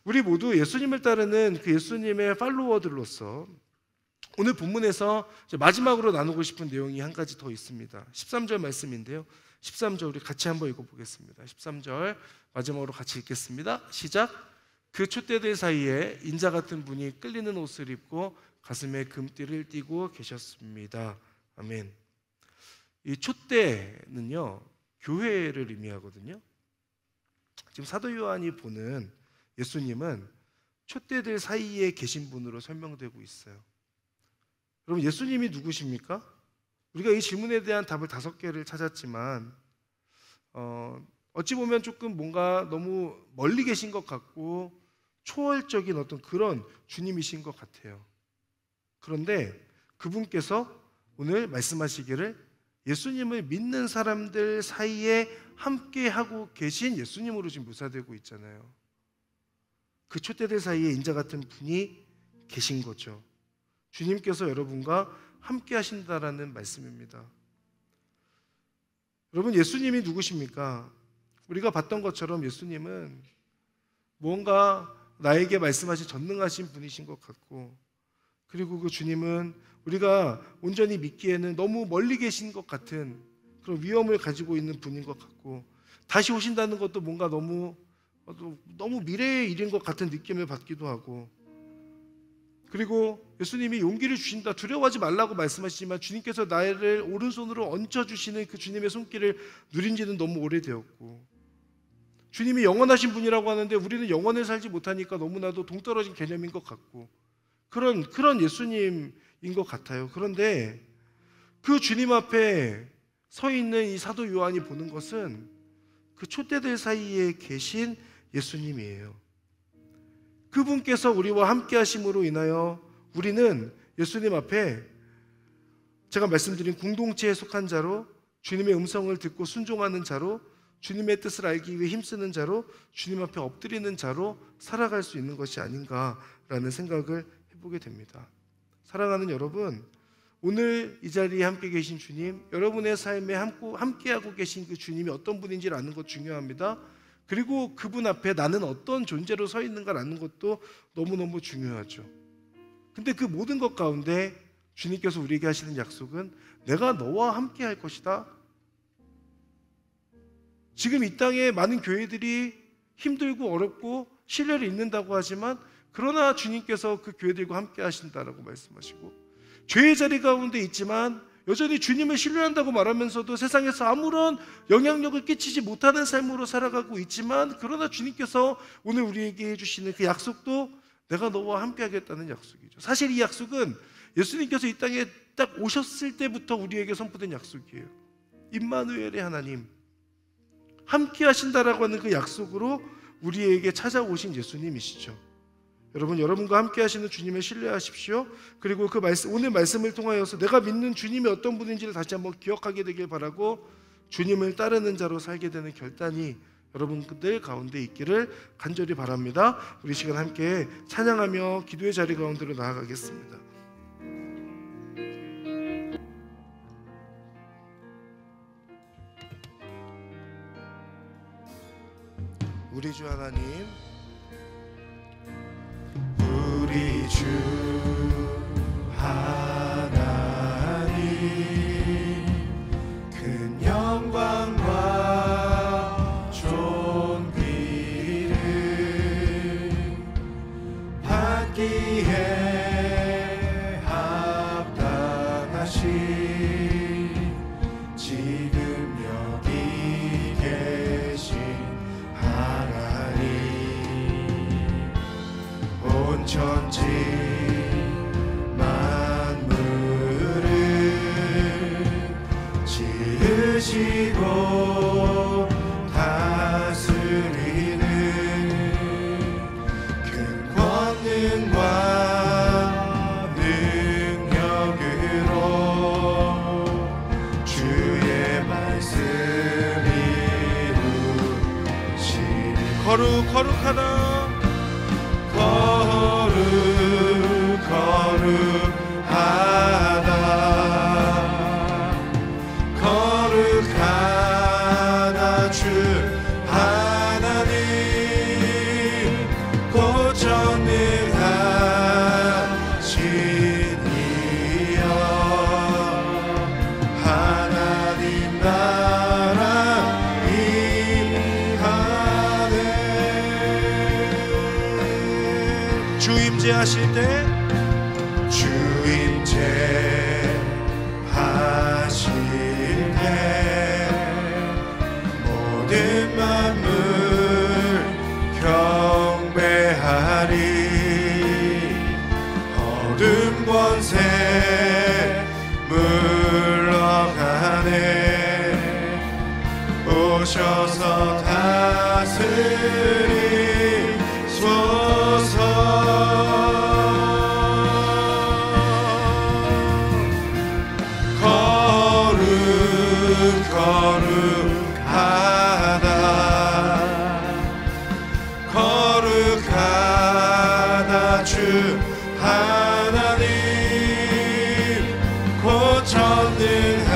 우리 모두 예수님을 따르는 그 예수님의 팔로워들로서 오늘 본문에서 마지막으로 나누고 싶은 내용이 한 가지 더 있습니다. 13절 말씀인데요. 13절 우리 같이 한번 읽어보겠습니다. 13절 마지막으로 같이 읽겠습니다. 시작. 그 촛대들 사이에 인자 같은 분이 끌리는 옷을 입고 가슴에 금띠를 띠고 계셨습니다. 아멘. 이 촛대는요, 교회를 의미하거든요. 지금 사도 요한이 보는 예수님은 촛대들 사이에 계신 분으로 설명되고 있어요. 여러분, 예수님이 누구십니까? 우리가 이 질문에 대한 답을 5개를 찾았지만 어찌 보면 조금 뭔가 너무 멀리 계신 것 같고 초월적인 어떤 그런 주님이신 것 같아요. 그런데 그분께서 오늘 말씀하시기를 예수님을 믿는 사람들 사이에 함께하고 계신 예수님으로 지금 묘사되고 있잖아요. 그 촛대들 사이에 인자 같은 분이 계신 거죠. 주님께서 여러분과 함께 하신다라는 말씀입니다. 여러분, 예수님이 누구십니까? 우리가 봤던 것처럼 예수님은 뭔가 나에게 말씀하신 전능하신 분이신 것 같고, 그리고 그 주님은 우리가 온전히 믿기에는 너무 멀리 계신 것 같은 그런 위험을 가지고 있는 분인 것 같고, 다시 오신다는 것도 뭔가 너무 미래의 일인 것 같은 느낌을 받기도 하고, 그리고 예수님이 용기를 주신다, 두려워하지 말라고 말씀하시지만 주님께서 나를 오른손으로 얹혀주시는 그 주님의 손길을 누린 지는 너무 오래되었고, 주님이 영원하신 분이라고 하는데 우리는 영원을 살지 못하니까 너무나도 동떨어진 개념인 것 같고, 그런 예수님인 것 같아요. 그런데 그 주님 앞에 서 있는 이 사도 요한이 보는 것은 그 촛대들 사이에 계신 예수님이에요. 그분께서 우리와 함께 하심으로 인하여 우리는 예수님 앞에 제가 말씀드린 공동체에 속한 자로, 주님의 음성을 듣고 순종하는 자로, 주님의 뜻을 알기 위해 힘쓰는 자로, 주님 앞에 엎드리는 자로 살아갈 수 있는 것이 아닌가라는 생각을 해보게 됩니다. 사랑하는 여러분, 오늘 이 자리에 함께 계신 주님, 여러분의 삶에 함께하고 계신 그 주님이 어떤 분인지를 아는 것 중요합니다. 그리고 그분 앞에 나는 어떤 존재로 서 있는가라는 것도 너무너무 중요하죠. 근데 그 모든 것 가운데 주님께서 우리에게 하시는 약속은 내가 너와 함께 할 것이다. 지금 이 땅에 많은 교회들이 힘들고 어렵고 신뢰를 잃는다고 하지만, 그러나 주님께서 그 교회들과 함께 하신다라고 말씀하시고, 죄의 자리 가운데 있지만 여전히 주님을 신뢰한다고 말하면서도 세상에서 아무런 영향력을 끼치지 못하는 삶으로 살아가고 있지만, 그러나 주님께서 오늘 우리에게 해주시는 그 약속도 내가 너와 함께 하겠다는 약속이죠. 사실 이 약속은 예수님께서 이 땅에 딱 오셨을 때부터 우리에게 선포된 약속이에요. 임마누엘의 하나님, 함께 하신다라고 하는 그 약속으로 우리에게 찾아오신 예수님이시죠. 여러분, 여러분과 함께 하시는 주님을 신뢰하십시오. 그리고 그 말씀, 오늘 말씀을 통하여서 내가 믿는 주님이 어떤 분인지를 다시 한번 기억하게 되길 바라고 주님을 따르는 자로 살게 되는 결단이 여러분들 가운데 있기를 간절히 바랍니다. 우리 시간 함께 찬양하며 기도의 자리 가운데로 나아가겠습니다. 우리 주 하나님, 우리 주 하나님, 큰 영광과 존귀를 받기에 합당하신 지금 여기 계신 하나님, 온 천지 만물을 지으시고 다스리는 큰 권능과 능력으로 주의 말씀 이루시니 거룩하다 거룩하다 주 하나님, 곧 전능하신 이여, 하나님 나라 임하네. 주임재 하실 때 모든 만물 경배하리. 어둠 권세 물러가네. 오셔서 다스리소서. 거룩하다 주 하나님, 곧 전능하신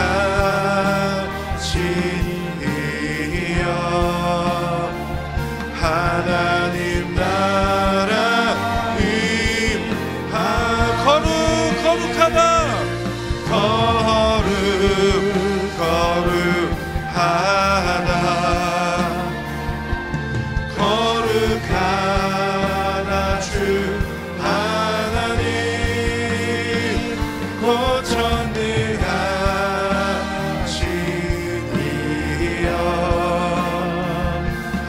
이여, 하나님 나라 거룩하다 거룩하다 주 하나님, 곧 전능하신 이여,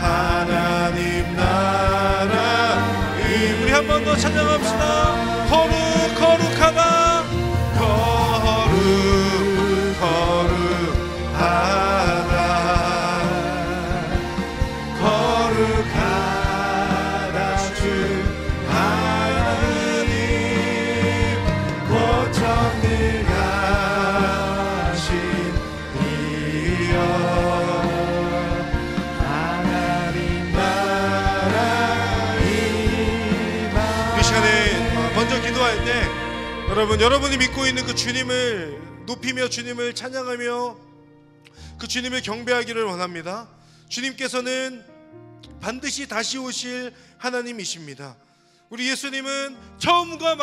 하나님 나라 우리 한 번 더 찬양합시다. 거룩하다 여러분이 믿고 있는 그 주님을 높이며 주님을 찬양하며 그 주님을 경배하기를 원합니다. 주님께서는 반드시 다시 오실 하나님이십니다. 우리 예수님은 처음과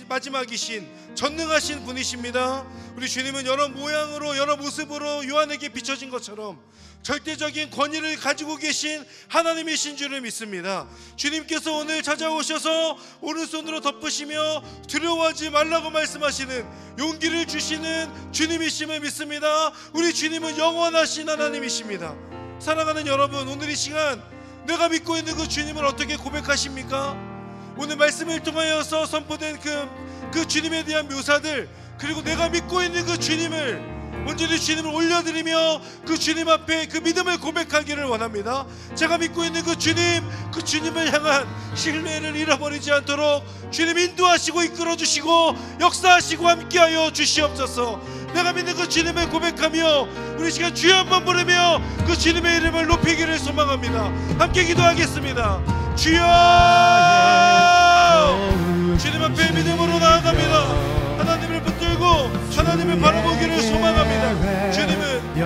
마지막이신 전능하신 분이십니다. 우리 주님은 여러 모양으로 여러 모습으로 요한에게 비춰진 것처럼 절대적인 권위를 가지고 계신 하나님이신 줄을 믿습니다. 주님께서 오늘 찾아오셔서 오른손으로 덮으시며 두려워하지 말라고 말씀하시는 용기를 주시는 주님이심을 믿습니다. 우리 주님은 영원하신 하나님이십니다. 사랑하는 여러분, 오늘 이 시간 내가 믿고 있는 그 주님을 어떻게 고백하십니까? 오늘 말씀을 통하여서 선포된 그 주님에 대한 묘사들, 그리고 내가 믿고 있는 그 주님을 온전히 주님을 올려드리며 그 주님 앞에 그 믿음을 고백하기를 원합니다. 제가 믿고 있는 그 주님을 향한 신뢰를 잃어버리지 않도록 주님 인도하시고 이끌어주시고 역사하시고 함께하여 주시옵소서. 내가 믿는 그 주님을 고백하며 우리 시간 주여 한번 부르며 그 주님의 이름을 높이기를 소망합니다. 함께 기도하겠습니다. 주여, 주님 앞에 믿음으로 나아갑니다. 하나님을 붙들고 하나님을 바라보기를 소망합니다. 주님은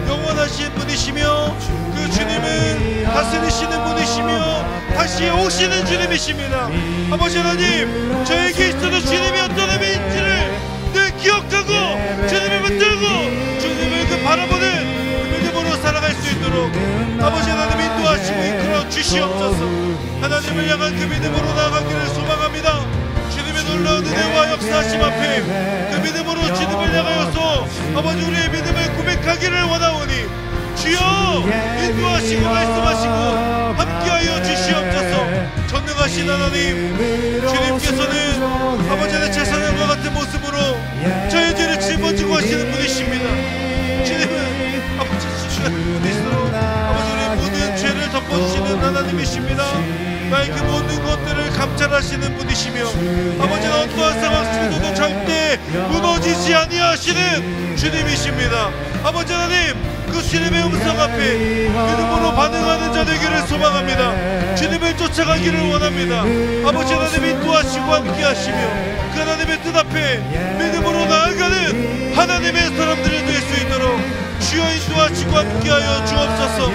영원하신 분이시며 그 주님은 다스리시는 분이시며 다시 오시는 주님이십니다. 아버지 하나님, 저에게 있어도 주님이 어떤 의미인지를 늘 기억하고 주님을 붙들고 주님을 그 바라보는 믿음으로 살아갈 수 있도록 아버지 하나님 인도하시고 이끌어 주시옵소서. 하나님을 향한 그 믿음으로 나아가기를 소망합니다. 주님의 놀라운 은혜와 역사하심 앞에 그 믿음으로 주님을 향하여서 아버지 우리의 믿음을 고백하기를 원하오니 주여 인도하시고 말씀하시고 함께하여 주시옵소서. 전능하신 하나님, 주님께서는 아버지 하나님 제사장과 같은 모습으로 저의 죄를 짊어지고 하시는 분이십니다. 주님은 아버지 주시는 분이시로 아버지 우리의 모든 죄를 덮어주시는 하나님이십니다. 나의 그 모든 것들을 감찰하시는 분이시며 아버지는 어떠한 상황 속에서도 절대 무너지지 아니하시는 주님이십니다. 아버지 하나님, 그 주님의 음성 앞에 믿음으로 반응하는 자 되기를 소망합니다. 주님을 쫓아가기를 원합니다. 아버지 하나님 인도하시고 함께하시며 그 하나님의 뜻 앞에 믿음으로 나아가는 하나님의 사람들이 될 수 있도록 주여 인도하시고 함께하여 주옵소서.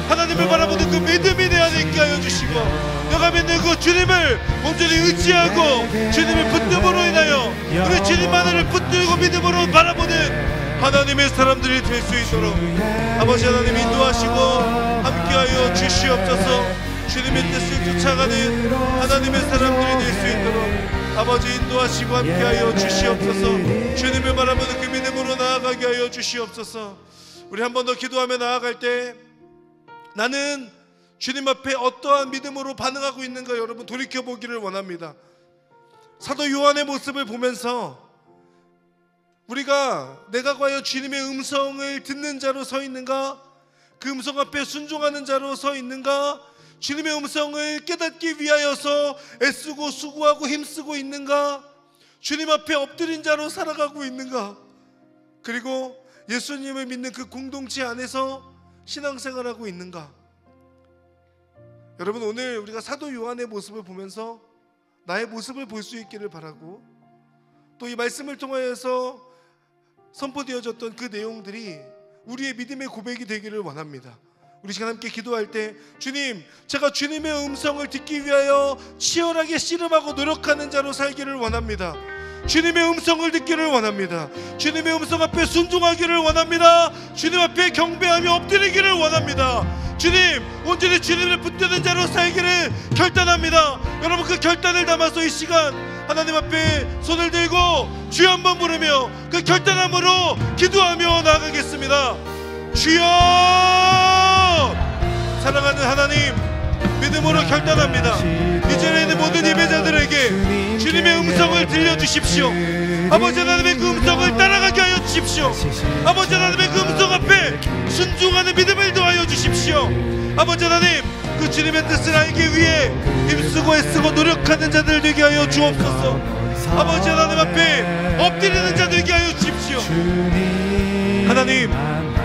하나님을 바라보는 그 믿음이 내 안에 있게 하여 주시고 내가 믿는 그 주님을 온전히 의지하고 주님의 붙듦으로 인하여 우리 주님만을 붙들고 믿음으로 바라보는 하나님의 사람들이 될 수 있도록 아버지 하나님 인도하시고 함께하여 주시옵소서. 주님의 뜻을 쫓아가는 하나님의 사람들이 될 수 있도록 아버지 인도하시고 함께하여 주시옵소서. 주님을 바라보는 그 믿음으로 나아가게 하여 주시옵소서. 우리 한 번 더 기도하며 나아갈 때 나는 주님 앞에 어떠한 믿음으로 반응하고 있는가 여러분 돌이켜보기를 원합니다. 사도 요한의 모습을 보면서 우리가 내가 과연 주님의 음성을 듣는 자로 서 있는가, 그 음성 앞에 순종하는 자로 서 있는가, 주님의 음성을 깨닫기 위하여서 애쓰고 수고하고 힘쓰고 있는가, 주님 앞에 엎드린 자로 살아가고 있는가, 그리고 예수님을 믿는 그 공동체 안에서 신앙생활하고 있는가. 여러분 오늘 우리가 사도 요한의 모습을 보면서 나의 모습을 볼 수 있기를 바라고 또 이 말씀을 통하여서 선포되어졌던 그 내용들이 우리의 믿음의 고백이 되기를 원합니다. 우리 시간 함께 기도할 때 주님, 제가 주님의 음성을 듣기 위하여 치열하게 씨름하고 노력하는 자로 살기를 원합니다. 주님의 음성을 듣기를 원합니다. 주님의 음성 앞에 순종하기를 원합니다. 주님 앞에 경배하며 엎드리기를 원합니다. 주님, 온전히 주님을 붙드는 자로 살기를 결단합니다. 여러분 그 결단을 담아서 이 시간 하나님 앞에 손을 들고 주여 한번 부르며 그 결단함으로 기도하며 나아가겠습니다. 주여! 사랑하는 하나님, 믿음으로 결단합니다. 이 자리에 있는 모든 예배자들에게 주님의 음성을 들려주십시오. 아버지 하나님의 그 음성을 따라가게 하여 주십시오. 아버지 하나님의 그 음성 앞에 순종하는 믿음을 더하여 주십시오. 아버지 하나님, 그 주님의 뜻을 알기 위해 힘쓰고 애쓰고 노력하는 자들 되게 하여 주옵소서. 아버지 하나님 앞에 엎드리는 자 되게 하여 주십시오. 하나님,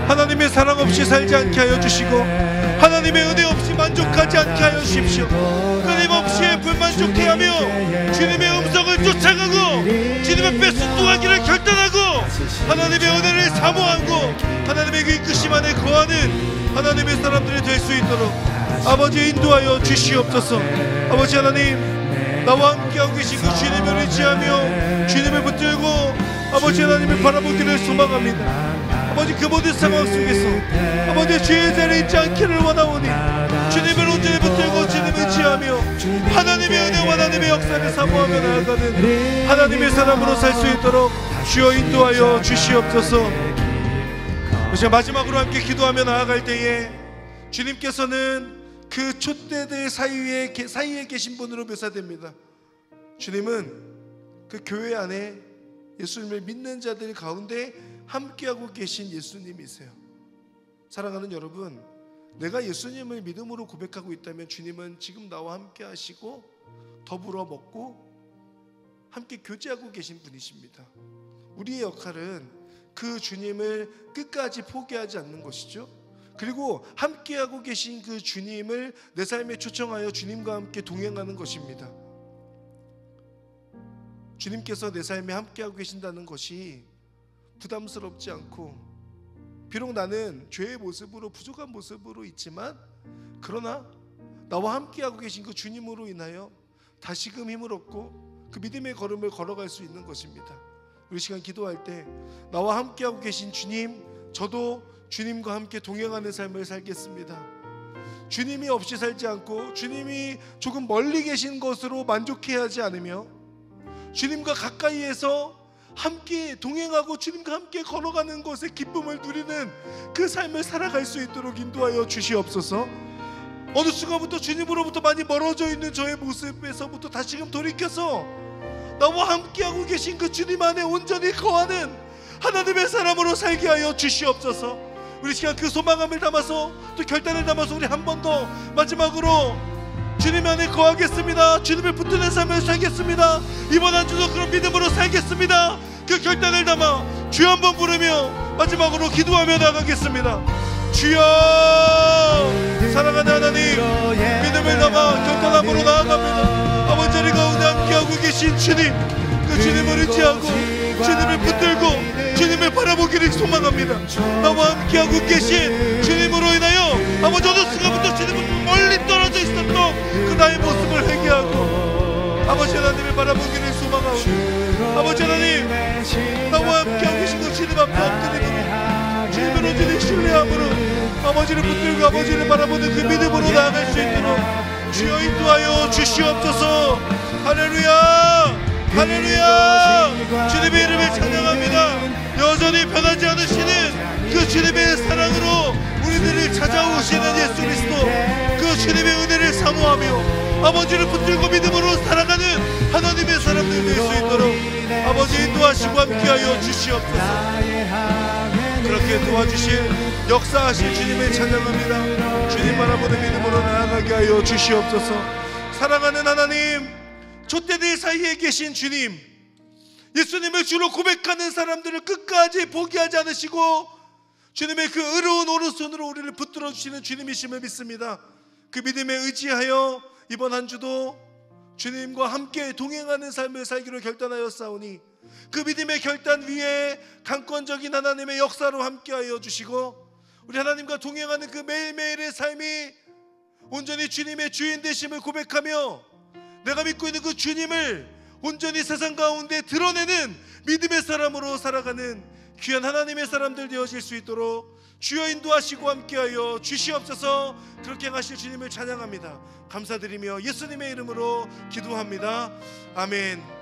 하나님의 사랑 없이 살지 않게 하여 주시고 하나님의 은혜 없이 만족하지 않게 하여 주십시오. 끊임없이 불만족해하며 주님의 음성을 쫓아가고 주님 앞에 순종하기를 결단하고 하나님의 은혜를 사모하고 하나님의 그 이끄심 안에 거하는 하나님의 사람들이 될 수 있도록 아버지 인도하여 주시옵소서. 아버지 하나님, 나와 함께하고 계신 그 주님을 의지하며 주님을 붙들고 아버지 하나님을 바라보기를 소망합니다. 아버지 그 모든 상황 속에서 아버지 주의 자리에 있지 않기를 원하오니 주님을 온전히 붙들고 주님을 의지하며 하나님의 은혜와 하나님의 역사를 사모하며 나아가는 하나님의 사람으로 살 수 있도록 주여 인도하여 주시옵소서. 이제 마지막으로 함께 기도하며 나아갈 때에 주님께서는 그 촛대들 사이에 계신 분으로 묘사됩니다. 주님은 그 교회 안에 예수님을 믿는 자들 가운데 함께하고 계신 예수님이세요. 사랑하는 여러분, 내가 예수님을 믿음으로 고백하고 있다면 주님은 지금 나와 함께 하시고 더불어 먹고 함께 교제하고 계신 분이십니다. 우리의 역할은 그 주님을 끝까지 포기하지 않는 것이죠. 그리고 함께하고 계신 그 주님을 내 삶에 초청하여 주님과 함께 동행하는 것입니다. 주님께서 내 삶에 함께하고 계신다는 것이 부담스럽지 않고, 비록 나는 죄의 모습으로 부족한 모습으로 있지만 그러나 나와 함께하고 계신 그 주님으로 인하여 다시금 힘을 얻고 그 믿음의 걸음을 걸어갈 수 있는 것입니다. 우리 시간 기도할 때 나와 함께하고 계신 주님, 저도 주님과 함께 동행하는 삶을 살겠습니다. 주님이 없이 살지 않고 주님이 조금 멀리 계신 것으로 만족해야 하지 않으며 주님과 가까이에서 함께 동행하고 주님과 함께 걸어가는 것의 기쁨을 누리는 그 삶을 살아갈 수 있도록 인도하여 주시옵소서. 어느 순간부터 주님으로부터 많이 멀어져 있는 저의 모습에서부터 다시금 돌이켜서 나와 함께하고 계신 그 주님 안에 온전히 거하는 하나님의 사람으로 살게 하여 주시옵소서. 우리 시간 그 소망함을 담아서 또 결단을 담아서 우리 한 번 더 마지막으로 주님 안에 거하겠습니다. 주님을 붙드는 삶을 살겠습니다. 이번 한 주도 그런 믿음으로 살겠습니다. 그 결단을 담아 주여 한번 부르며 마지막으로 기도하며 나가겠습니다. 주여, 사랑하는 하나님, 믿음을 담아 결단함으로 나아갑니다. 아버지 자리 가운데 함께하고 계신 주님, 그 주님을 의지하고 주님을 붙들고 주님을 바라보기를 소망합니다. 나와 함께하고 계신 주님으로 인하여 아버지 어느 순간부터 주님은 멀리 떨어져 있었던 그 나의 모습을 회개하고 아버지 하나님을 바라보기를 소망하고, 아버지 하나님, 나와 함께하고 계신 그 주님 앞에 엎드림으로 주님을 온전히 신뢰함으로 아버지를 붙들고 아버지를 바라보는 그 믿음으로 나아갈 수 있도록 주여 인도하여 주시옵소서. 할렐루야, 할렐루야. 주님의 이름을 찬양합니다. 여전히 변하지 않으시는 그 주님의 사랑으로 우리들을 찾아오시는 예수 그리스도, 그 주님의 은혜를 사모하며 아버지를 붙들고 믿음으로 살아가는 하나님의 사람들 될 수 있도록 아버지 인도하시고 함께하여 주시옵소서. 그렇게 도와주실 역사하실 주님을 찬양합니다. 주님 바라보는 믿음으로 나아가게 하여 주시옵소서. 사랑하는 하나님, 촛대들 사이에 계신 주님, 예수님을 주로 고백하는 사람들을 끝까지 포기하지 않으시고 주님의 그 의로운 오른손으로 우리를 붙들어 주시는 주님이심을 믿습니다. 그 믿음에 의지하여 이번 한 주도 주님과 함께 동행하는 삶을 살기로 결단하였사오니 그 믿음의 결단 위에 강권적인 하나님의 역사로 함께하여 주시고 우리 하나님과 동행하는 그 매일매일의 삶이 온전히 주님의 주인 되심을 고백하며 내가 믿고 있는 그 주님을 온전히 세상 가운데 드러내는 믿음의 사람으로 살아가는 귀한 하나님의 사람들 되어질 수 있도록 주여 인도하시고 함께하여 주시옵소서. 그렇게 하실 주님을 찬양합니다. 감사드리며 예수님의 이름으로 기도합니다. 아멘.